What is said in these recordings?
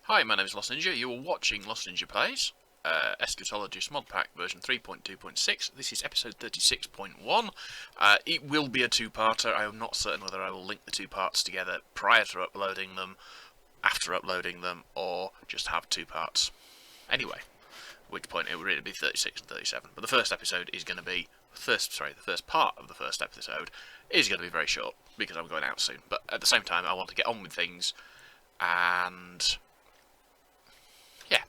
Hi, my name is Lost Ninja. You are watching Lost Ninja Plays, Eskatologist Modpack version 3.2.6. This is episode 36.1. It will be a two-parter. I am not certain whether I will link the two parts together prior to uploading them, after uploading them, or just have two parts. Anyway, at which point it will really be 36 and 37. But the first episode is going to be the first part of the first episode is going to be very short because I'm going out soon. But at the same time, I want to get on with things and yeah,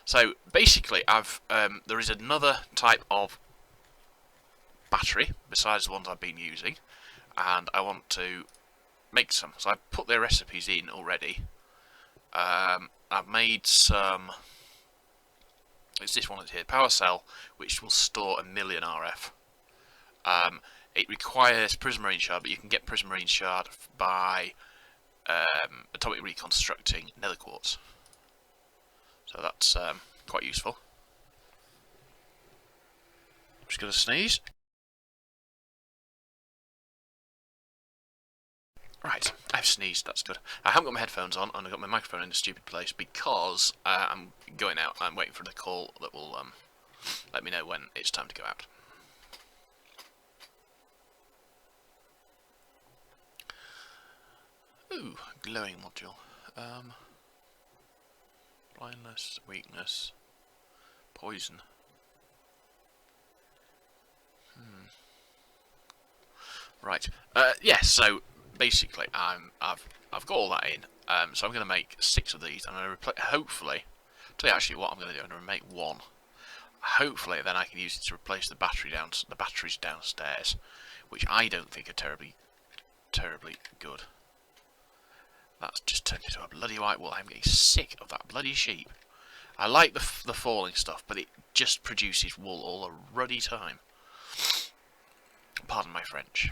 so basically there is another type of battery besides the ones I've been using, and I want to make some. So I've put their recipes in already. I've made some. It's this one here, power cell, which will store 1,000,000 RF. It requires prismarine shard, but you can get prismarine shard by atomic reconstructing nether quartz. So that's quite useful. I'm just going to sneeze. Right, I've sneezed, that's good. I haven't got my headphones on, and I've got my microphone in a stupid place because I'm going out. I'm waiting for the call that will let me know when it's time to go out. Ooh, glowing module. Blindness, weakness, poison. Right. Yes. So basically, I've got all that in. So I'm going to make 6 of these. I'm going to replace. Hopefully, tell you actually what I'm going to do. I'm going to make 1. Hopefully, then I can use it to replace the batteries downstairs, which I don't think are terribly good. That's just turned into a bloody white wool. I'm getting sick of that bloody sheep. I like the falling stuff, but it just produces wool all the ruddy time. Pardon my French.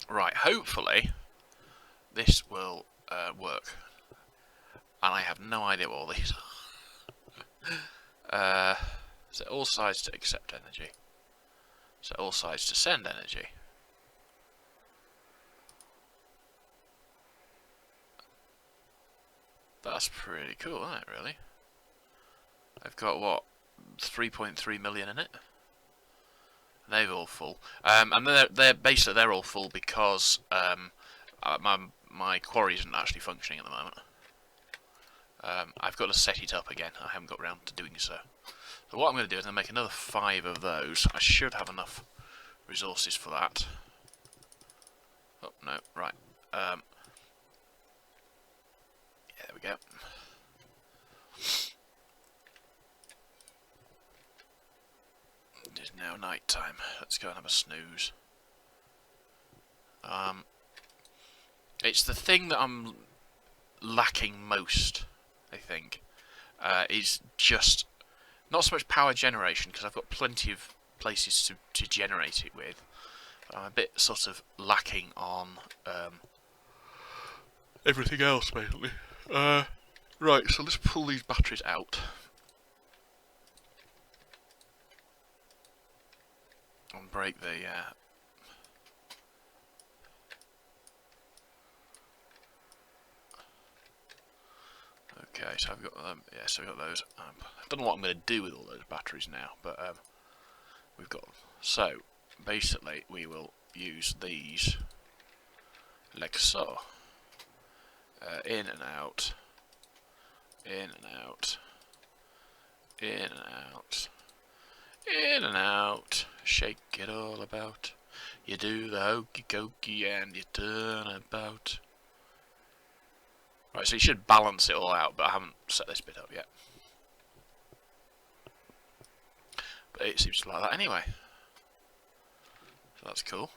Right, hopefully this will work. And I have no idea what all these are. So all sides to accept energy. So all sides to send energy. That's pretty cool, isn't it, really? I've got, what, 3.3 million in it? They're all full. And they're all full because my quarry isn't actually functioning at the moment. I've got to set it up again. I haven't got around to doing so. So what I'm going to do is I'm going to make another 5 of those. I should have enough resources for that. Oh, no, right. Yeah, there we go. It is now night time. Let's go and have a snooze. It's the thing that I'm lacking most, I think, is just not so much power generation, because I've got plenty of places to generate it with. But I'm a bit sort of lacking on everything else, basically. Right, so let's pull these batteries out. And break the okay, so I've got them. Yeah, so we've got those. I don't know what I'm going to do with all those batteries now, but we've got them. So basically, we will use these like so. In and out, in and out, in and out, in and out. Shake it all about. You do the hokey cokey and you turn about. Right, so you should balance it all out, but I haven't set this bit up yet. But it seems to like that anyway. So that's cool.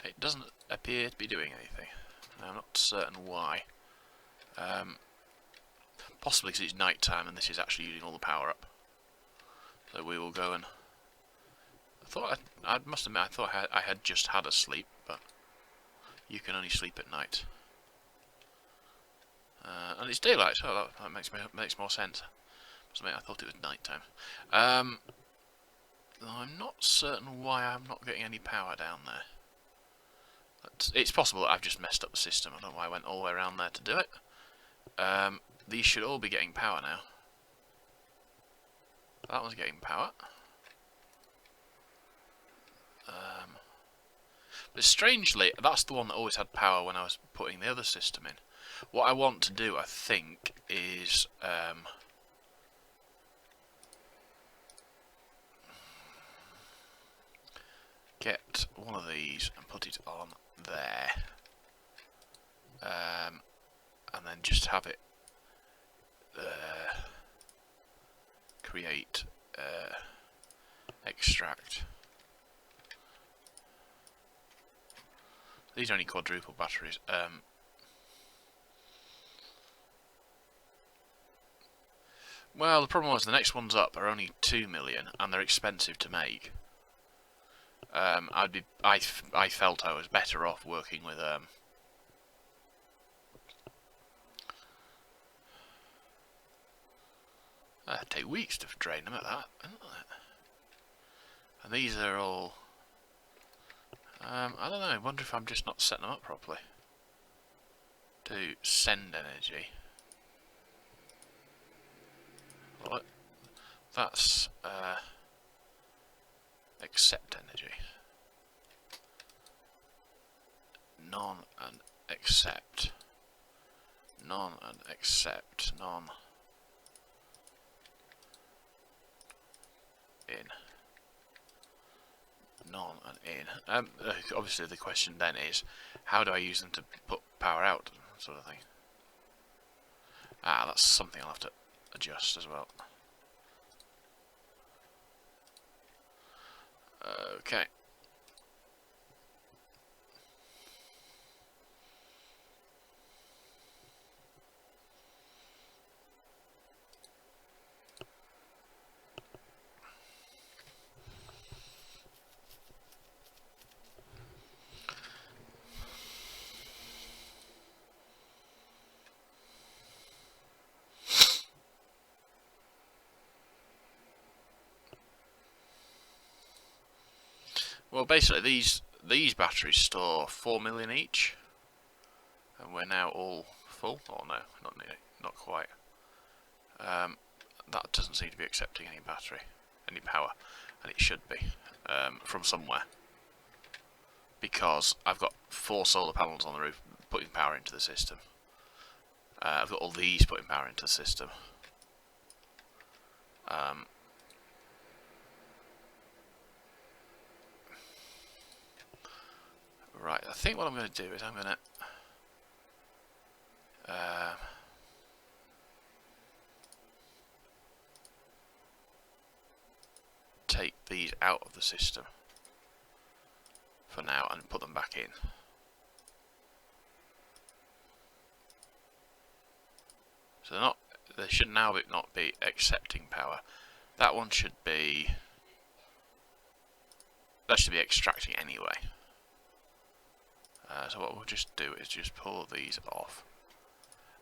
It doesn't appear to be doing anything. I'm not certain why. Possibly because it's night time and this is actually using all the power up. So we will go and... I must admit, I thought I had just had a sleep, but you can only sleep at night. And it's daylight, so that makes more sense. I thought it was night time. I'm not certain why I'm not getting any power down there. it's possible that I've just messed up the system. I don't know why I went all the way around there to do it. These should all be getting power now. That one's getting power. But strangely, that's the one that always had power when I was putting the other system in. What I want to do, I think, is get one of these and put it on there. And then just have it create extract. These are only quadruple batteries. Well, the problem was the next ones up are only 2 million and they're expensive to make. I felt I was better off working with it'd take weeks to drain them at that, isn't it? And these are all I don't know, I wonder if I'm just not setting them up properly. To send energy. Well, that's accept energy. None and accept. None and accept. None. In. None and in. Obviously the question then is, how do I use them to put power out, sort of thing. Ah, that's something I'll have to adjust as well. Okay. Well, basically these batteries store 4 million each, and we're now all full. Oh no, not nearly, not quite. That doesn't seem to be accepting any power, and it should be from somewhere, because I've got 4 solar panels on the roof putting power into the system. I've got all these putting power into the system. Right, I think what I'm going to do is I'm going to take these out of the system for now and put them back in. So they should now not be accepting power. That one should be, that should be extracting anyway. So what we'll just do is just pull these off.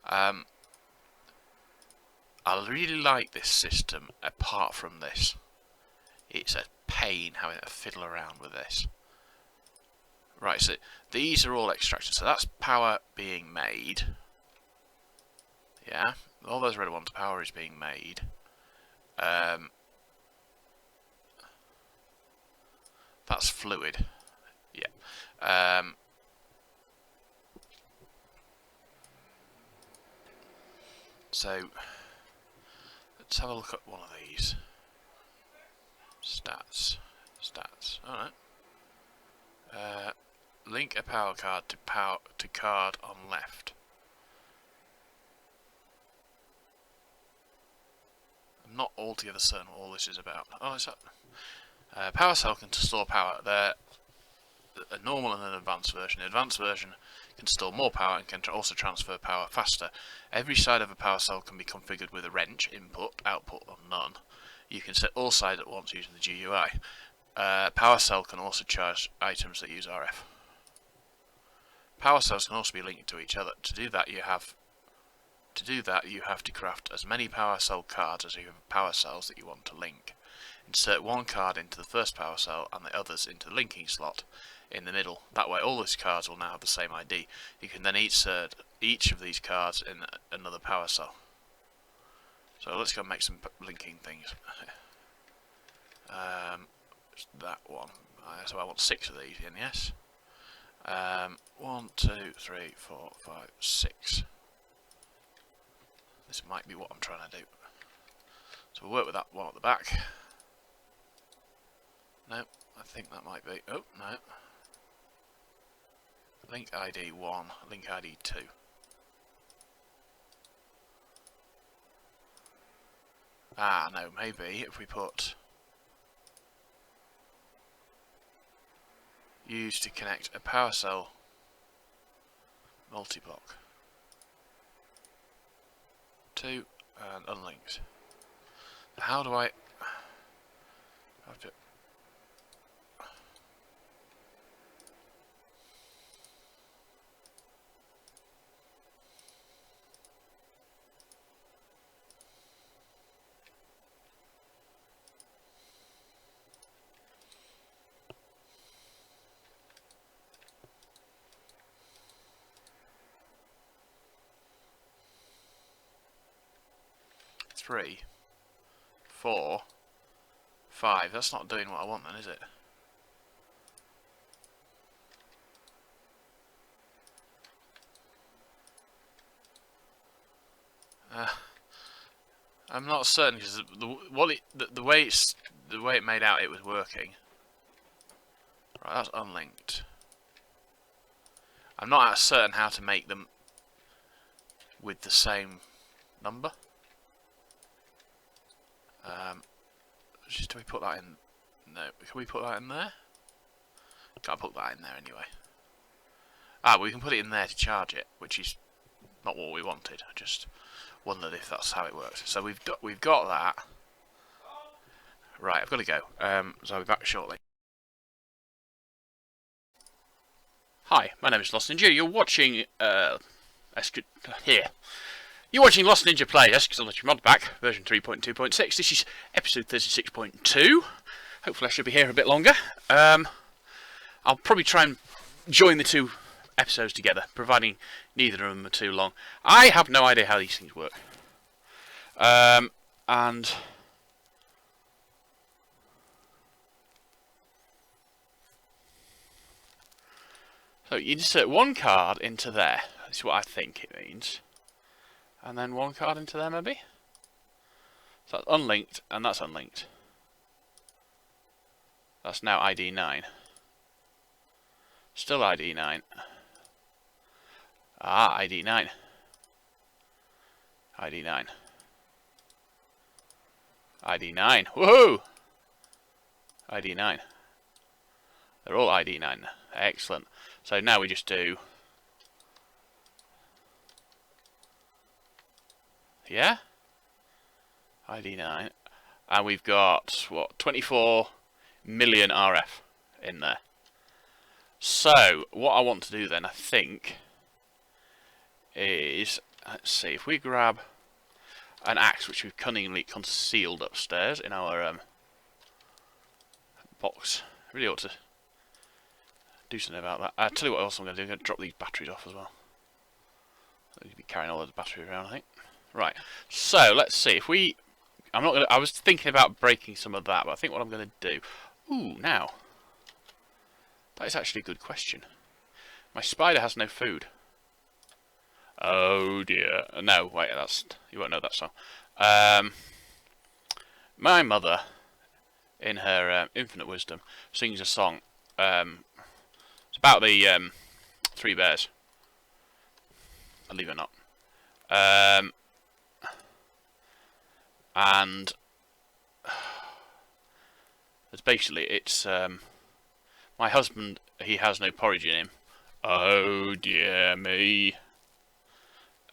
I really like this system apart from this. It's a pain having to fiddle around with this. Right, so these are all extracted, so that's power being made. Yeah, all those red ones, power is being made. That's fluid. Yeah. So let's have a look at one of these. Stats. Alright. Link a power card to card on left. I'm not altogether certain what all this is about. Oh, is that? Power cell can store power. They're a normal and an advanced version. The advanced version can store more power and can also transfer power faster. Every side of a power cell can be configured with a wrench, input, output, or none. You can set all sides at once using the GUI. Power cell can also charge items that use RF. Power cells can also be linked to each other. To do that, you have to craft as many power cell cards as you have power cells that you want to link. Insert one card into the first power cell and the others into the linking slot. in the middle. That way all those cards will now have the same ID. You can then insert each of these cards in another power cell. So let's go and make some linking things. That one. So I want 6 of these in, yes? 1, 2, 3, 4, 5, 6. This might be what I'm trying to do. So we'll work with that one at the back. No, I think that might be. Oh, no. Link ID 1, link ID 2. Ah, no, maybe if we put use to connect a power cell multi-block. 2 and unlinked. How do I have to three, 4, 5. That's not doing what I want then, is it? I'm not certain because the way it made out it was working. Right, that's unlinked. I'm not certain how to make them with the same number. Do we put that in? No. Can we put that in there? Can't put that in there anyway. Ah, but we can put it in there to charge it, which is not what we wanted. I just wondered if that's how it works. So we've got that. Right, I've got to go. So I'll be back shortly. Hi, my name is Lost Ninja. You're watching You're watching Lost Ninja play Eskatologist Modpack version 3.2.6. This is episode 36.2. Hopefully I should be here a bit longer. I'll probably try and join the two episodes together, providing neither of them are too long. I have no idea how these things work. And so you insert one card into there. That's what I think it means. And then one card into there, maybe? So that's unlinked, and that's unlinked. That's now ID 9. Still ID 9. Ah, ID 9. ID 9. ID 9. Woohoo! ID 9. They're all ID 9. Excellent. So now we just do... Yeah? ID 9. And we've got, what, 24 million RF in there. So, what I want to do then, I think, is, let's see, if we grab an axe, which we've cunningly concealed upstairs in our box. I really ought to do something about that. I'll tell you what else I'm going to do. I'm going to drop these batteries off as well. I need to be carrying all those batteries around, I think. Right, so let's see if we... I was thinking about breaking some of that, but I think what I'm going to do... Ooh, now. That is actually a good question. My spider has no food. Oh dear. No, wait, you won't know that song. My mother, in her infinite wisdom, sings a song. It's about the 3 bears. Believe it or not. And it's basically, it's my husband, he has no porridge in him. Oh dear me.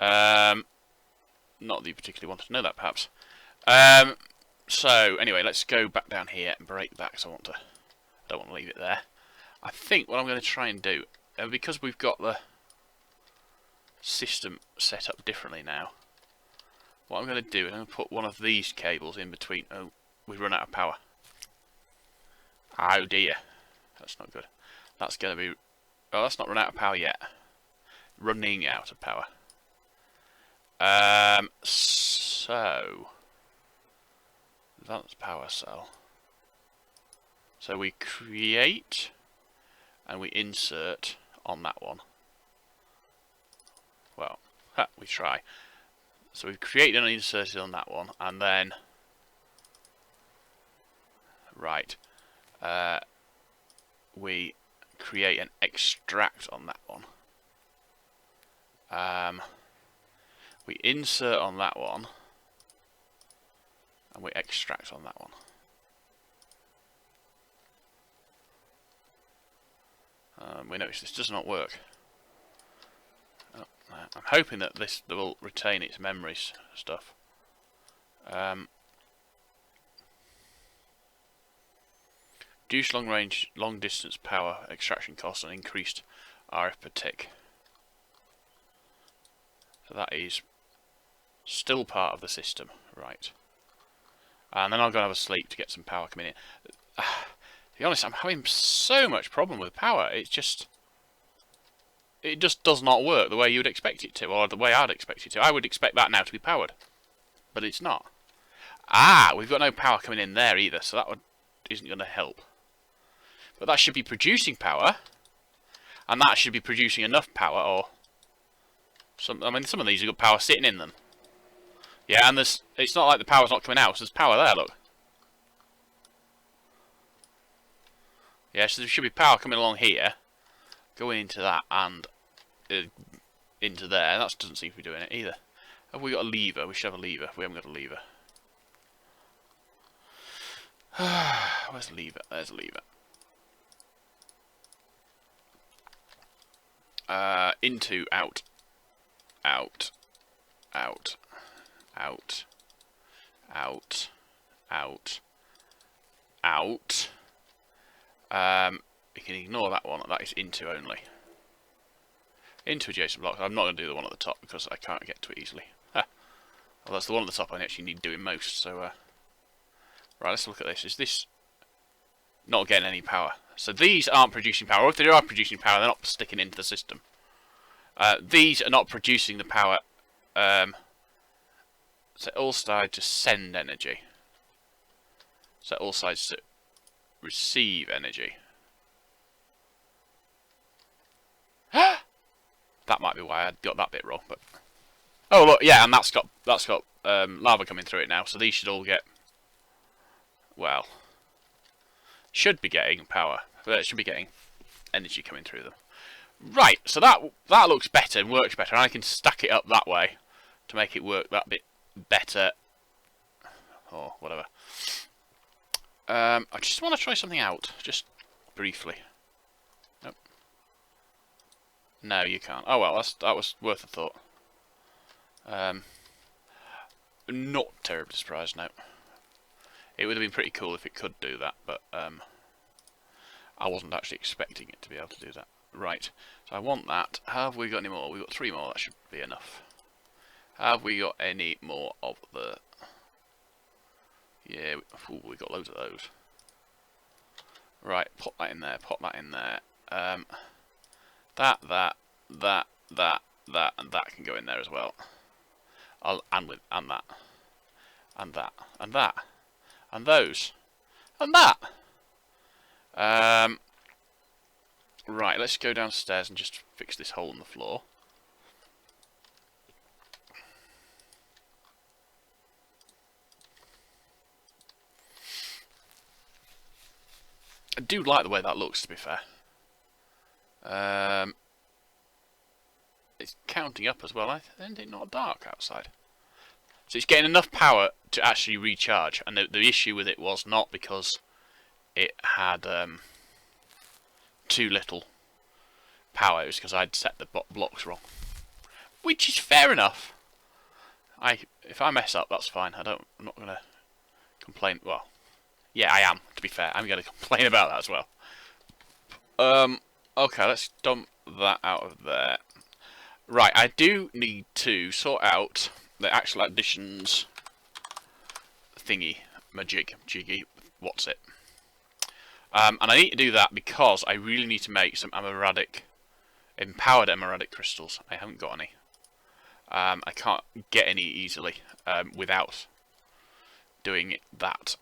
Not that you particularly want to know that, perhaps. So anyway, let's go back down here and break that, because I don't want to leave it there. I think what I'm going to try and do, because we've got the system set up differently now, what I'm going to do is I'm going to put one of these cables in between. Oh, we've run out of power. Oh dear. That's not good. That's going to be... Oh, that's not run out of power yet. Running out of power. So... Advanced power cell. So we create... And we insert on that one. Well, we try. So we've created and inserted on that one, and then... Right. We create and extract on that one. We insert on that one, and we extract on that one. We notice this does not work. Oh, I'm hoping that this will retain its memories stuff. Reduce long distance power extraction costs and increased RF per tick. So that is still part of the system, right? And then I'll go and have a sleep to get some power coming in. To be honest, I'm having so much problem with power. It just does not work the way you would expect it to, or the way I'd expect it to. I would expect that now to be powered, but it's not. Ah, we've got no power coming in there either, so that isn't going to help. But that should be producing power, and that should be producing enough power, or some. I mean, some of these have got power sitting in them. Yeah, and it's not like the power's not coming out. So there's power there. Look. Yeah, so there should be power coming along here, going into that and into there. That doesn't seem to be doing it either. Have we got a lever? We should have a lever. We haven't got a lever. Where's the lever? There's a lever. Into, out, out, out, out, out, out, out. You can ignore that one. That is into only. Into adjacent blocks. I'm not going to do the one at the top because I can't get to it easily. Well, that's the one at the top I actually need doing most. So, right, let's look at this. Is this not getting any power? So these aren't producing power. Or if they are producing power, they're not sticking into the system. These are not producing the power. Set all sides to send energy. Set all sides to receive energy. That might be why I got that bit wrong. But oh look, yeah, and that's got lava coming through it now. So these should all get, well, should be getting power. Should be getting energy coming through them. Right, so that looks better and works better, and I can stack it up that way to make it work that bit better, or whatever. I just want to try something out, just briefly. Nope. No, you can't. Oh well, that was worth a thought. Not terribly surprised, no. It would have been pretty cool if it could do that, but I wasn't actually expecting it to be able to do that. Right, so I want that. Have we got any more? We've got 3 more, that should be enough. Have we got any more of the... Yeah, we got loads of those. Right, pop that in there, pop that in there. That, and that can go in there as well. And that. And that. And that. And those. And that! Right, let's go downstairs and just fix this hole in the floor. I do like the way that looks, to be fair. It's counting up as well. Isn't it not dark outside? So it's getting enough power to actually recharge. And the issue with it was not because it had too little power. It was because I'd set the blocks wrong. Which is fair enough. If I mess up, that's fine. I'm not going to complain. Well, yeah, I am, to be fair. I'm going to complain about that as well. Okay, let's dump that out of there. Right, I do need to sort out the actual additions thingy, jiggy, what's it? And I need to do that because I really need to make some empowered emeradic crystals. I haven't got any. I can't get any easily without doing that.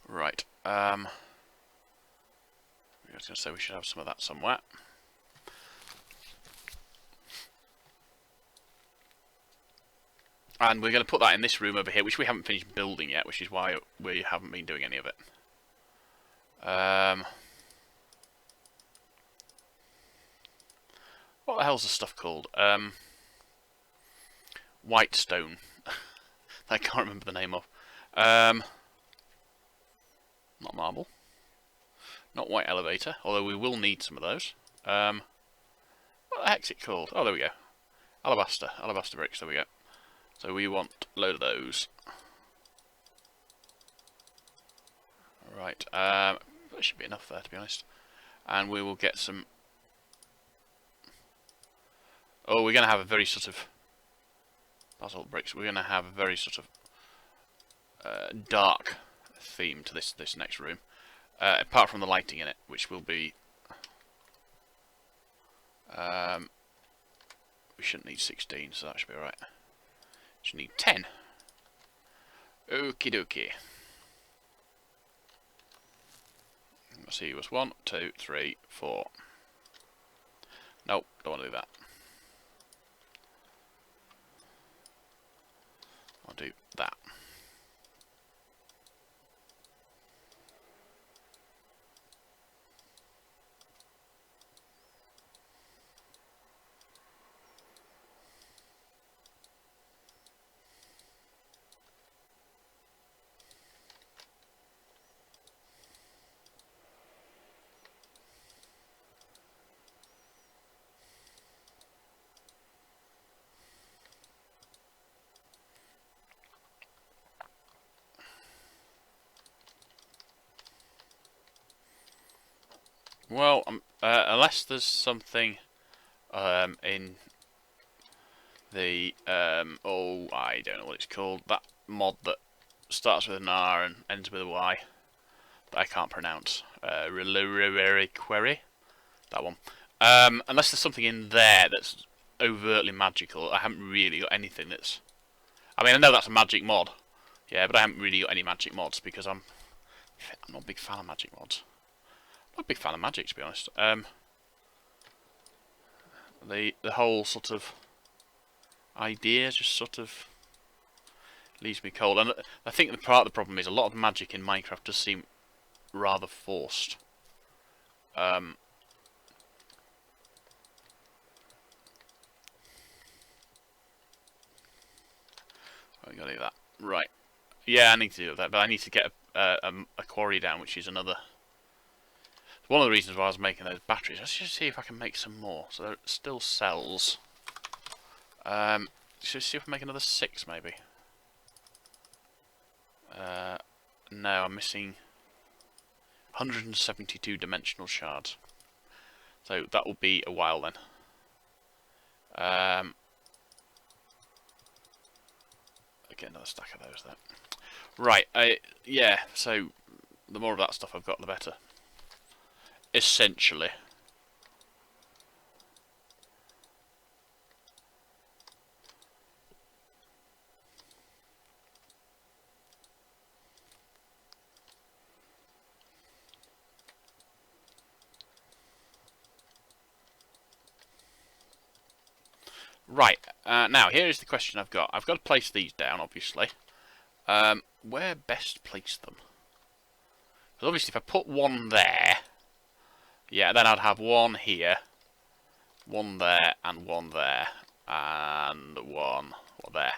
Right. I was going to say we should have some of that somewhere. And we're going to put that in this room over here, which we haven't finished building yet, which is why we haven't been doing any of it. What the hell's the stuff called? White stone. I can't remember the name of. Not marble. Not white elevator, although we will need some of those. What the heck's it called? Oh, there we go. Alabaster. Alabaster bricks, there we go. So we want a load of those. Right, that should be enough there, to be honest. And we will get some... Oh, we're going to have a very sort of... basalt bricks. We're going to have a very sort of dark theme to this next room. Apart from the lighting in it, which will be... we shouldn't need 16, so that should be alright. Should need 10. Okie dokie. Let's see, it was 1, 2, 3, 4. Nope, don't want to do that. I'll do that. Well, unless there's something in the oh, I don't know what it's called, that mod that starts with an R and ends with a Y that I can't pronounce. Query, that one. Unless there's something in there that's overtly magical, I haven't really got anything that's... I mean, I know that's a magic mod, yeah, but I haven't really got any magic mods because I'm not a big fan of magic mods. I'm not a big fan of magic, to be honest. The whole sort of idea just sort of leaves me cold, and I think the part of the problem is a lot of magic in Minecraft does seem rather forced. I gotta do that. Right. Yeah, I need to do that, but I need to get a quarry down, which is another... One of the reasons why I was making those batteries. Let's just see if I can make some more. So there are still cells. Should we see if I make another 6, maybe? No, I'm missing 172 dimensional shards. So that will be a while then. Get another stack of those then. Right, yeah, so the more of that stuff I've got, the better. Essentially. Right, now here is the question I've got. I've got to place these down, obviously. Where best place them? Because obviously if I put one there, yeah, then I'd have one here, one there, and one there, and one there.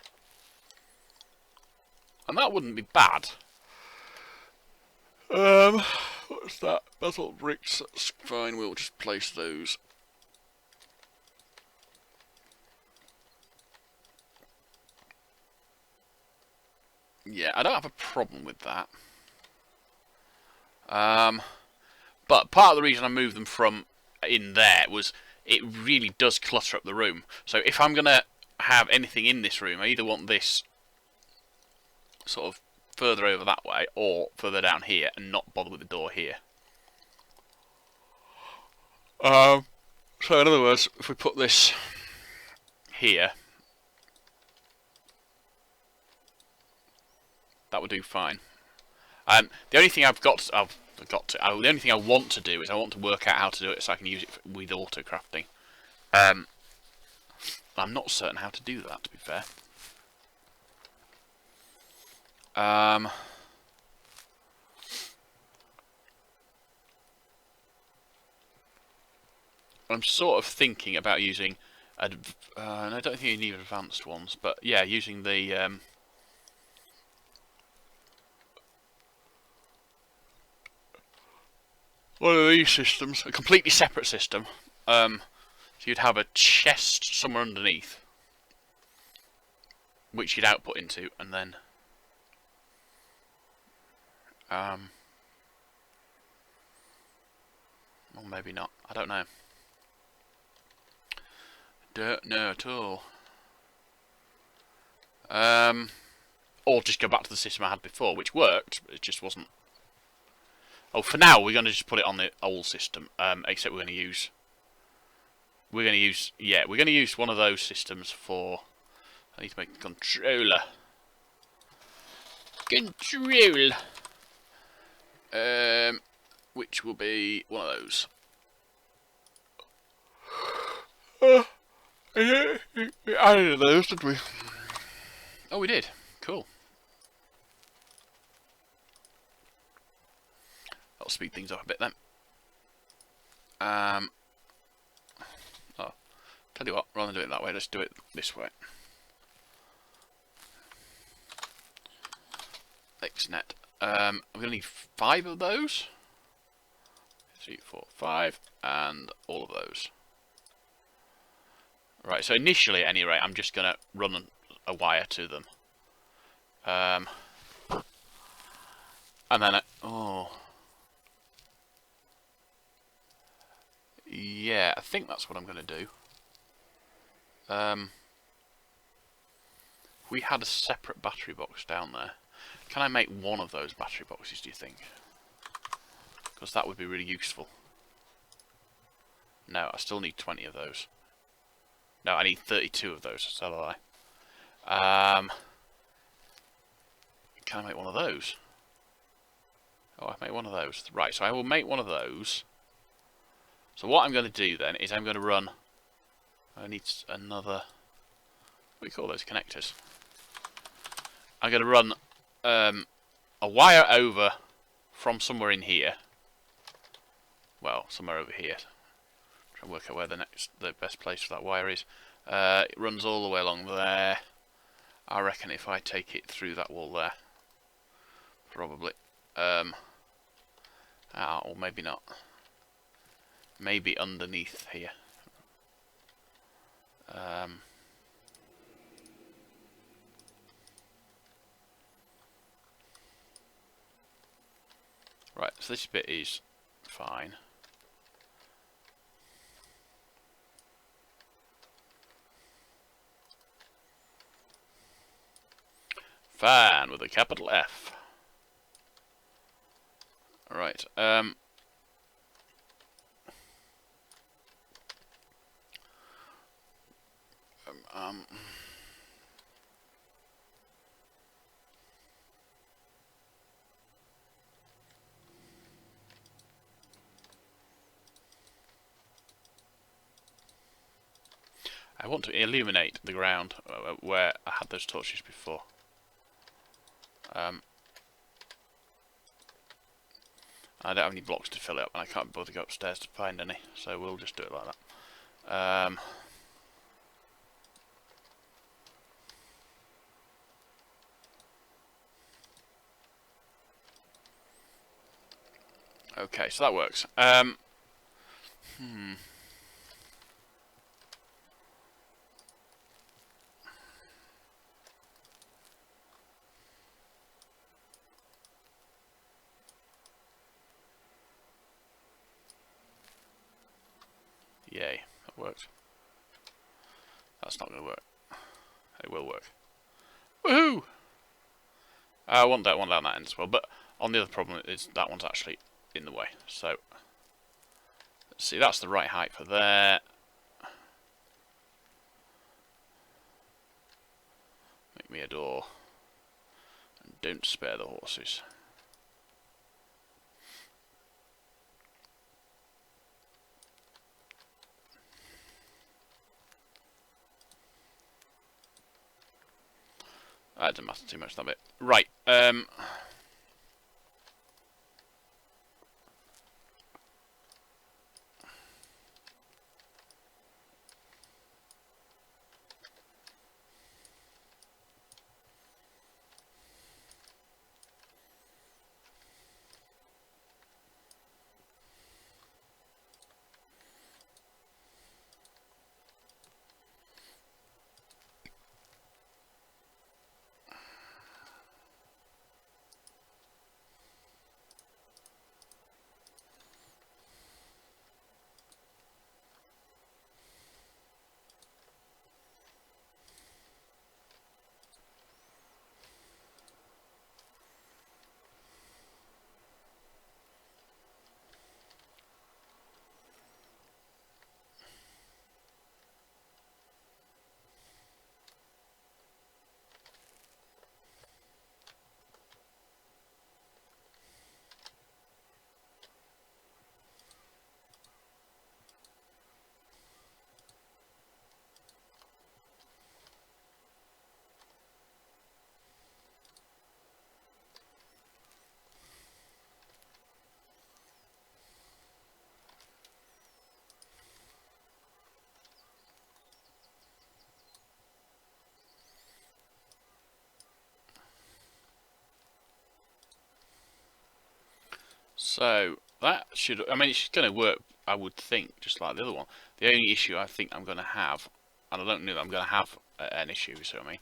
And that wouldn't be bad. What's that? Basalt bricks, that's fine, we'll just place those. Yeah, I don't have a problem with that. But part of the reason I moved them from in there was it really does clutter up the room. So if I'm going to have anything in this room. I either want this sort of further over that way or further down here and not bother with the door here. So in other words, if we put this here, that would do fine. The only thing the only thing I want to do is I want to work out how to do it so I can use it with auto crafting. I'm not certain how to do that, to be fair. I'm sort of thinking about using, I don't think you need advanced ones, but yeah, using the one of these systems, a completely separate system. So you'd have a chest somewhere underneath, which you'd output into, and then or maybe not. I don't know. Don't know at all. Or just go back to the system I had before, which worked, but it just wasn't. Oh, for now we're going to just put it on the old system. Except we're going to use one of those systems for. I need to make a controller. Which will be one of those. I did those, did we? Oh, we did. Cool. That'll speed things up a bit then. Oh, tell you what, rather than do it that way, let's do it this way. XNet. I'm going to need 5 of those. 3, 4, 5, and all of those. Right, so initially, at any rate, I'm just going to run a wire to them. And then, yeah, I think that's what I'm going to do. We had a separate battery box down there. Can I make one of those battery boxes, do you think? Because that would be really useful. No, I still need 20 of those. No, I need 32 of those, so do I. Can I make one of those? Oh, I make one of those. Right, so I will make one of those. So what I'm going to do then is I'm going to run. I need another. What do you call those connectors? I'm going to run a wire over from somewhere in here. Well, somewhere over here. Try and work out where the best place for that wire is. It runs all the way along there. I reckon if I take it through that wall there, probably. Or maybe not. Maybe underneath here. Right, so this bit is fine. Fan with a capital F. Right, I want to illuminate the ground where I had those torches before. I don't have any blocks to fill it up, and I can't bother to go upstairs to find any, so we'll just do it like that. Okay, so that works. Yay, that worked. That's not going to work. It will work. Woohoo! I want that one down that end as well, but on the other problem is that one's actually in the way. So, let's see, that's the right height for there. Make me a door. And don't spare the horses. That doesn't matter too much, that bit. Right, so that should, I mean, it's going to work, I would think, just like the other one. The only issue I think I'm going to have, and I don't know that I'm going to have an issue, so I mean,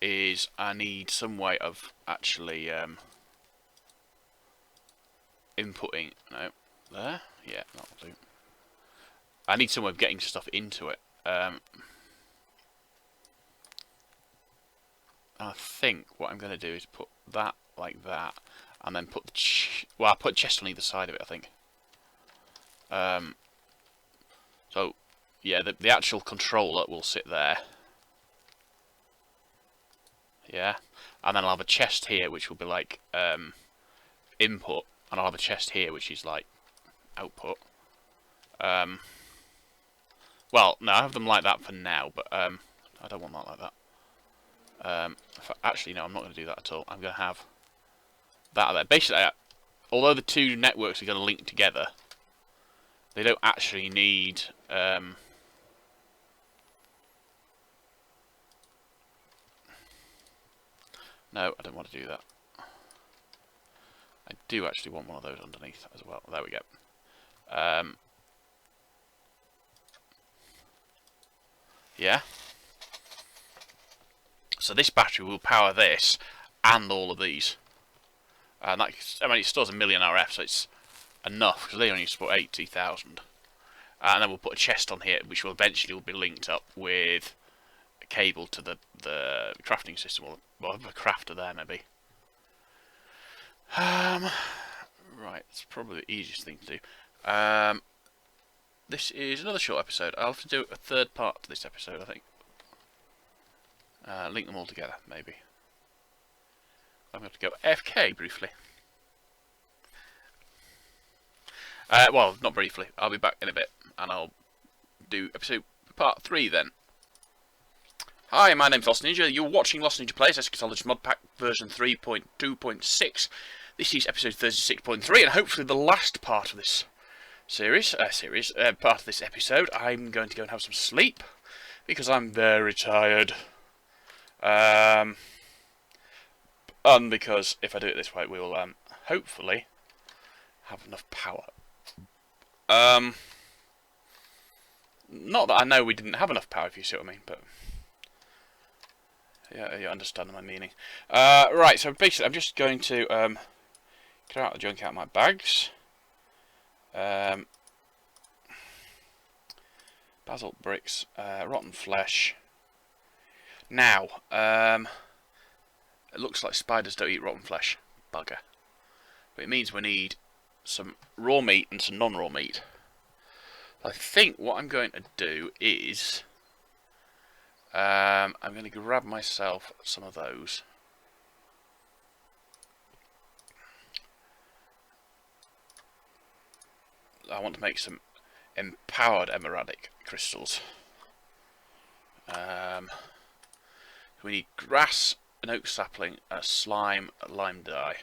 is I need some way of actually inputting, no, there, yeah, that'll do. I need some way of getting stuff into it. I think what I'm going to do is put that like that, and then put the well, I'll put a chest on either side of it, I think. So, yeah, the actual controller will sit there. Yeah, and then I'll have a chest here, which will be like input, and I'll have a chest here, which is like output. Well, no, I have them like that for now, but I don't want that like that. Actually, no, I'm not going to do that at all. I'm going to have that there. Basically, although the two networks are going to link together, they don't actually need no, I don't want to do that. I do actually want one of those underneath as well. There we go. Yeah. So this battery will power this and all of these. And that, I mean, it stores 1,000,000 RF, so it's enough because they only support 80,000. And then we'll put a chest on here, which will eventually be linked up with a cable to the crafting system, or a crafter there maybe. Right, it's probably the easiest thing to do. This is another short episode. I'll have to do a third part to this episode, I think. Link them all together, maybe. I'm going to go AFK briefly. Well, not briefly. I'll be back in a bit, and I'll do episode part 3 then. Hi, my name's Lost Ninja. You're watching Lost Ninja Plays Eskatologist Modpack version 3.2.6. This is episode 36.3, and hopefully the last part of this part of this episode. I'm going to go and have some sleep because I'm very tired. And because if I do it this way, we will hopefully have enough power. Not that I know we didn't have enough power, if you see what I mean, but yeah, you understand my meaning. Right, so basically, I'm just going to clear out the junk out of my bags. Basalt bricks, rotten flesh. Now, it looks like spiders don't eat rotten flesh. Bugger. But it means we need some raw meat and some non-raw meat. I think what I'm going to do is I'm going to grab myself some of those. I want to make some empowered emeradic crystals. We need grass, an oak sapling, a slime, a lime dye.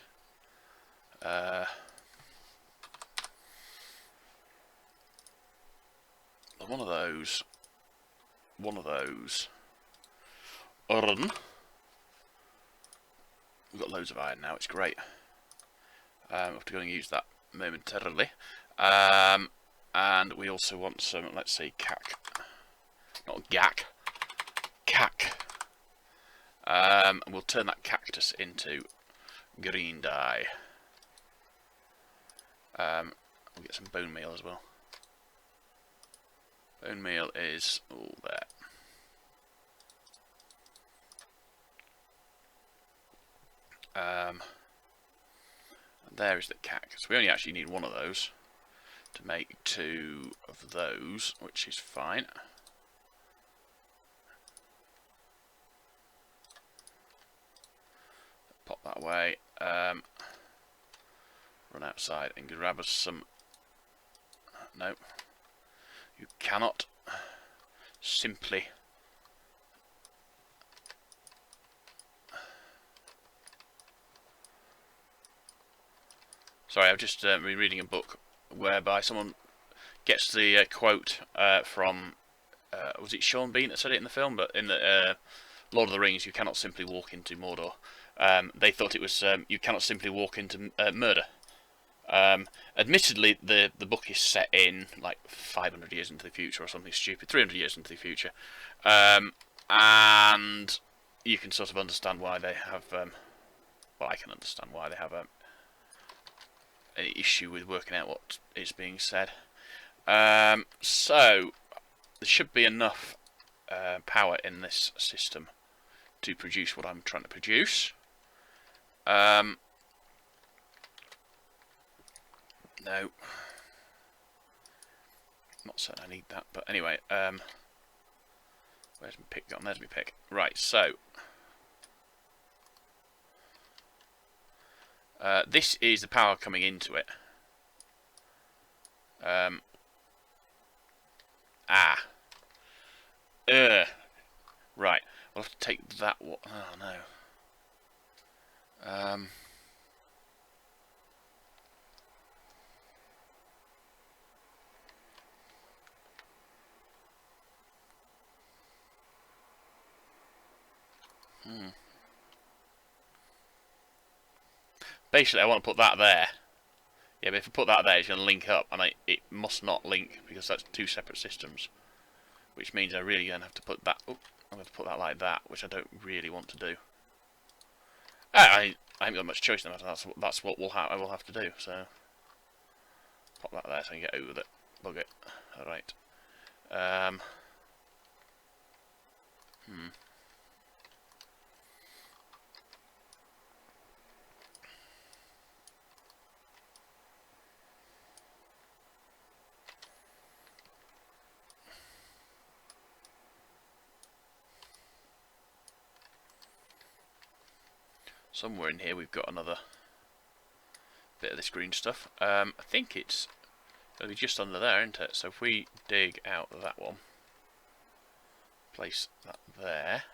One of those. Iron. We've got loads of iron now, it's great. I have to go and use that momentarily. And we also want some, let's see, cack. Not gack. Cack. And we'll turn that cactus into green dye. We'll get some bone meal as well. Bone meal is all there. There is the cactus. We only actually need one of those to make 2 of those, which is fine. Pop that away. Run outside and grab us some. No, you cannot simply. Sorry, I've just been reading a book whereby someone gets the quote from, was it Sean Bean that said it in the film? But in the Lord of the Rings, you cannot simply walk into Mordor. They thought it was, you cannot simply walk into murder. Admittedly, the book is set in like 500 years into the future or something stupid, 300 years into the future. And you can sort of understand why they have, well, I can understand why they have any issue with working out what is being said. So there should be enough power in this system to produce what I'm trying to produce. No. Not certain I need that, but anyway, where's my pick gone? There's my pick. Right, so this is the power coming into it. Right, we'll have to take that one. Oh no. Basically, I want to put that there. Yeah, but if I put that there, it's going to link up, and it must not link because that's 2 separate systems. Which means I'm really going to have to put that. Oh, I'm going to put that like that, which I don't really want to do. I haven't got much choice in the matter. That's what I will have to do. So pop that there so I can get over with it. Bug it. All right. Somewhere in here we've got another bit of this green stuff. I think it's going to be just under there, isn't it? So if we dig out that one, place that there.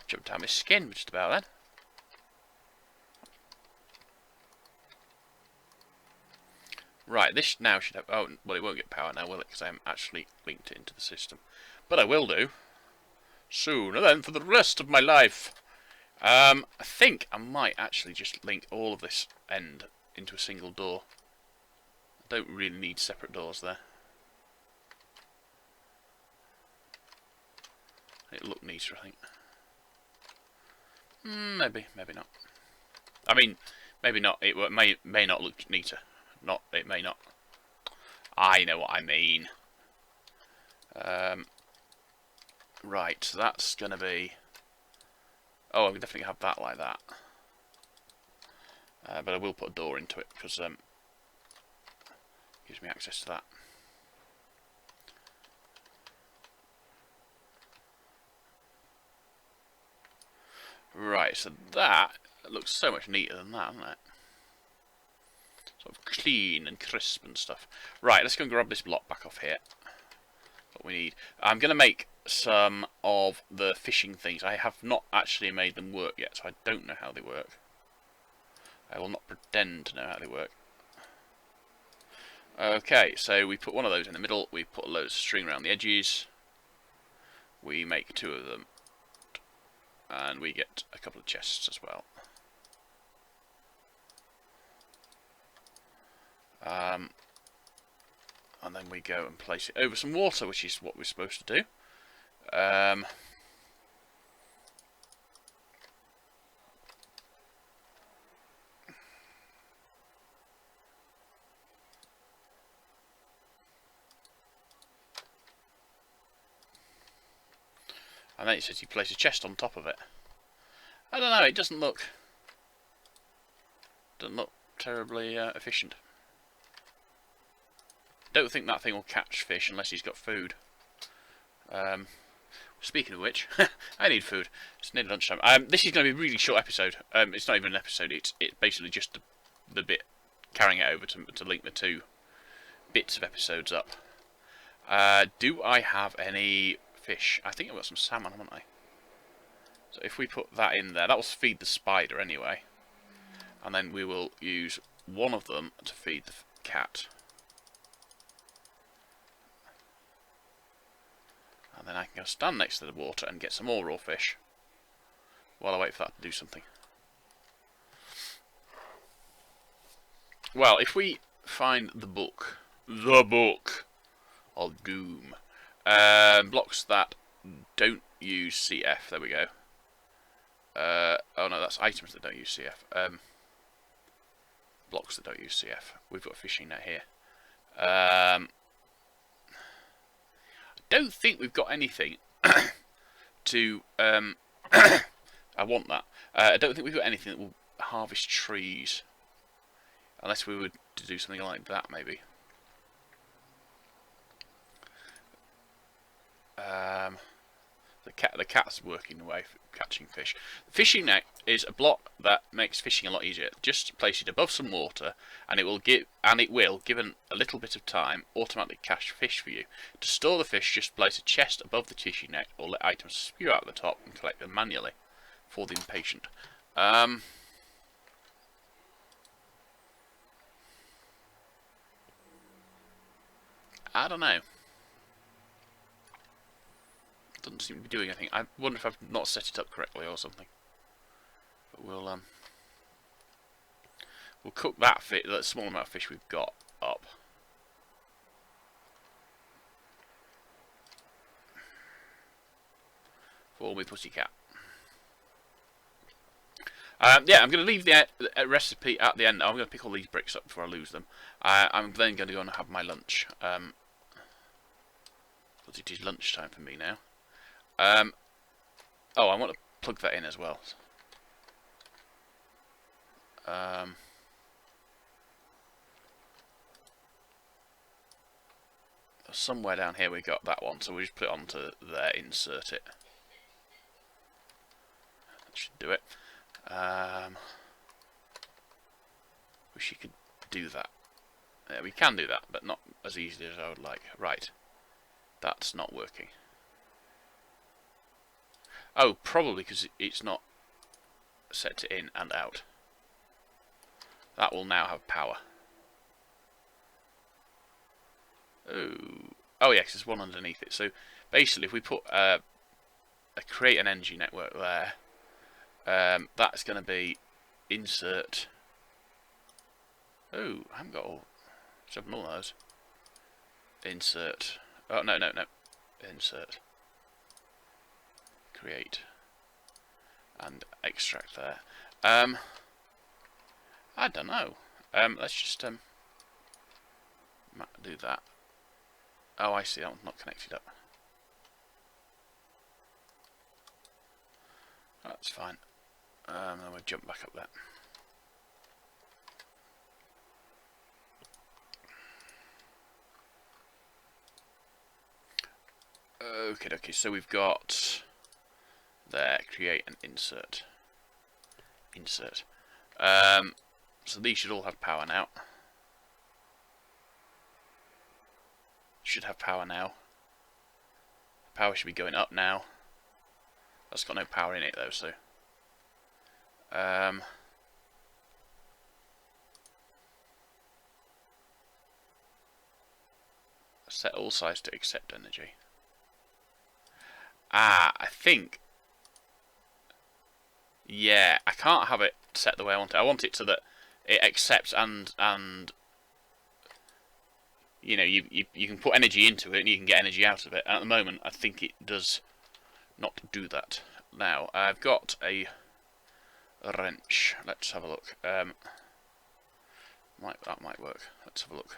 Jumped out my skin just about then. Right, this now should have. Oh, well, it won't get power now, will it? Because I haven't actually linked it into the system. But I will do. Soon, and then for the rest of my life. I think I might actually just link all of this end into a single door. I don't really need separate doors there. It'll look neater, I think. Maybe not. I mean, maybe not. It may not look neater. It may not. I know what I mean. Right, so that's gonna be. Oh, I can definitely have that like that. But I will put a door into it because gives me access to that. Right, so that looks so much neater than that, doesn't it? Sort of clean and crisp and stuff. Right, let's go and grab this block back off here. What we need. I'm going to make some of the fishing things. I have not actually made them work yet, so I don't know how they work. I will not pretend to know how they work. Okay, so we put one of those in the middle. We put a load of string around the edges. We make 2 of them. And we get a couple of chests as well. And then we go and place it over some water, which is what we're supposed to do. And then it says you place a chest on top of it. I don't know, it doesn't look terribly efficient. Don't think that thing will catch fish unless he's got food. Speaking of which, I need food. It's nearly lunchtime. This is going to be a really short episode. It's not even an episode. It's basically just the bit carrying it over to link the 2 bits of episodes up. Do I have any fish? I think I've got some salmon, haven't I? So if we put that in there, that will feed the spider anyway. And then we will use one of them to feed the cat. And then I can go stand next to the water and get some more raw fish while I wait for that to do something. Well, if we find the book of doom, blocks that don't use CF, there we go. Oh no, that's items that don't use CF. Blocks that don't use CF. We've got a fishing net here. Don't think we've got anything to I want that. I don't think we've got anything that will harvest trees, unless we were to do something like that, maybe. The cat's working away for catching fish. The fishing net is a block that makes fishing a lot easier. Just place it above some water, and it will given a little bit of time, automatically catch fish for you. To store the fish, just place a chest above the fishing net, or let items spew out the top and collect them manually. For the impatient. I don't know. Doesn't seem to be doing anything. I wonder if I've not set it up correctly or something. But we'll cook that small amount of fish we've got up. For my pussycat. Yeah, I'm going to leave the recipe at the end. I'm going to pick all these bricks up before I lose them. I'm then going to go and have my lunch. Because it is lunchtime for me now. Oh, I want to plug that in as well. Somewhere down here we got that one, so we just put it onto there, insert it. That should do it. Wish you could do that. Yeah, we can do that, but not as easily as I would like. Right. That's not working. Oh, probably because it's not set to in and out. That will now have power. Oh, yes, there's one underneath it. So basically, if we put create an energy network there. That's going to be insert. Oh, I haven't got all 7 of those. Insert. Oh, no. Insert. Create. And extract there. I don't know. Let's just do that. Oh, I see. That one's not connected up. That's fine. Then we'll jump back up there. Okay, so we've got there, create and insert. So these should all have power now. Should have power now. Power should be going up now. That's got no power in it though, so set all size to accept energy. I think, yeah, I can't have it set the way I want it. I want it so that it accepts and you know, you can put energy into it and you can get energy out of it. At the moment, I think it does not do that. Now, I've got a wrench. Let's have a look. That might work. Let's have a look.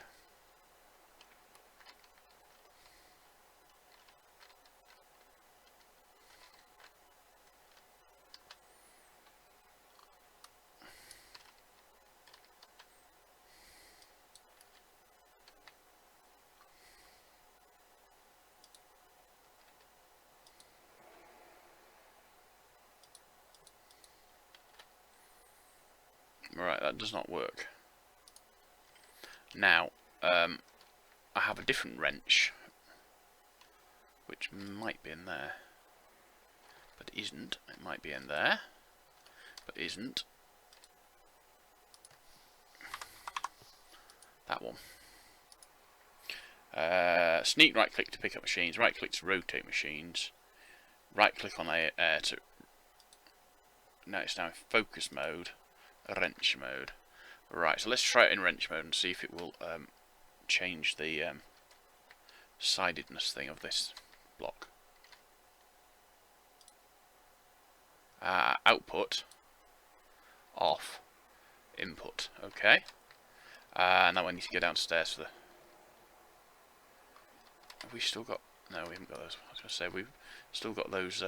Right, that does not work. Now, I have a different wrench, which might be in there, but isn't. It might be in there, but isn't. That one. Sneak right click to pick up machines, right click to rotate machines, right click on air to. Now it's now in focus mode. Wrench mode. Right, so let's try it in wrench mode and see if it will change the sidedness thing of this block. Output off, input. Okay. Now I need to go downstairs for the. Have we still got? No, we haven't got those. I was going to say we've still got those.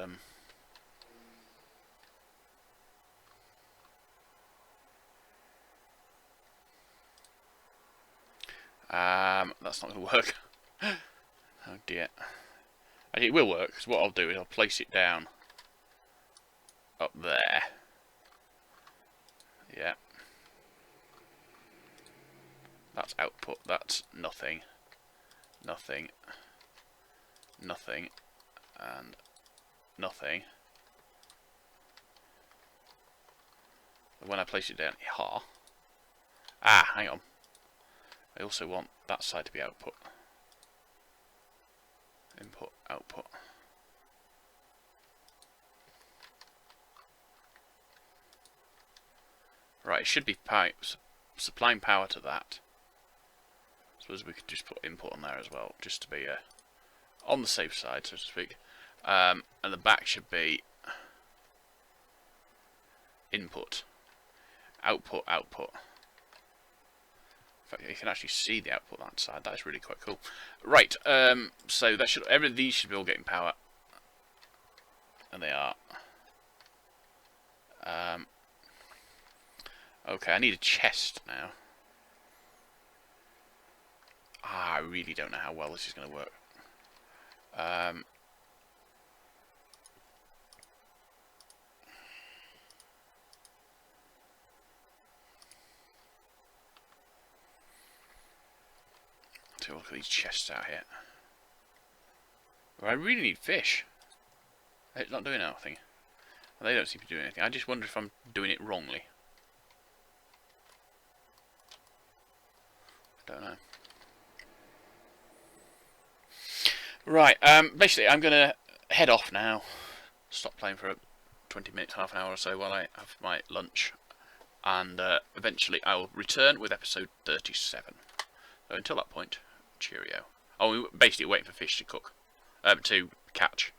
That's not going to work. Oh dear. Actually, it will work, because what I'll do is I'll place it down up there. Yeah. That's output. That's nothing. Nothing. Nothing. And nothing. When I place it down, hang on. I also want that side to be output. Input, output. Right, it should be supplying power to that. I suppose we could just put input on there as well, just to be on the safe side, so to speak. And the back should be input, output, output. In fact, you can actually see the output on that side. That is really quite cool. Right, so that should these should be all getting power, and they are. Okay, I need a chest now. I really don't know how well this is going to work. Take a look at these chests out here. Well, I really need fish. It's not doing anything. They don't seem to be doing anything. I just wonder if I'm doing it wrongly. I don't know. Right, basically I'm going to head off now. stop playing for 20 minutes, half an hour or so while I have my lunch, and eventually I will return with episode 37. So until that point, cheerio. Oh, we're basically waiting for fish to cook, to catch.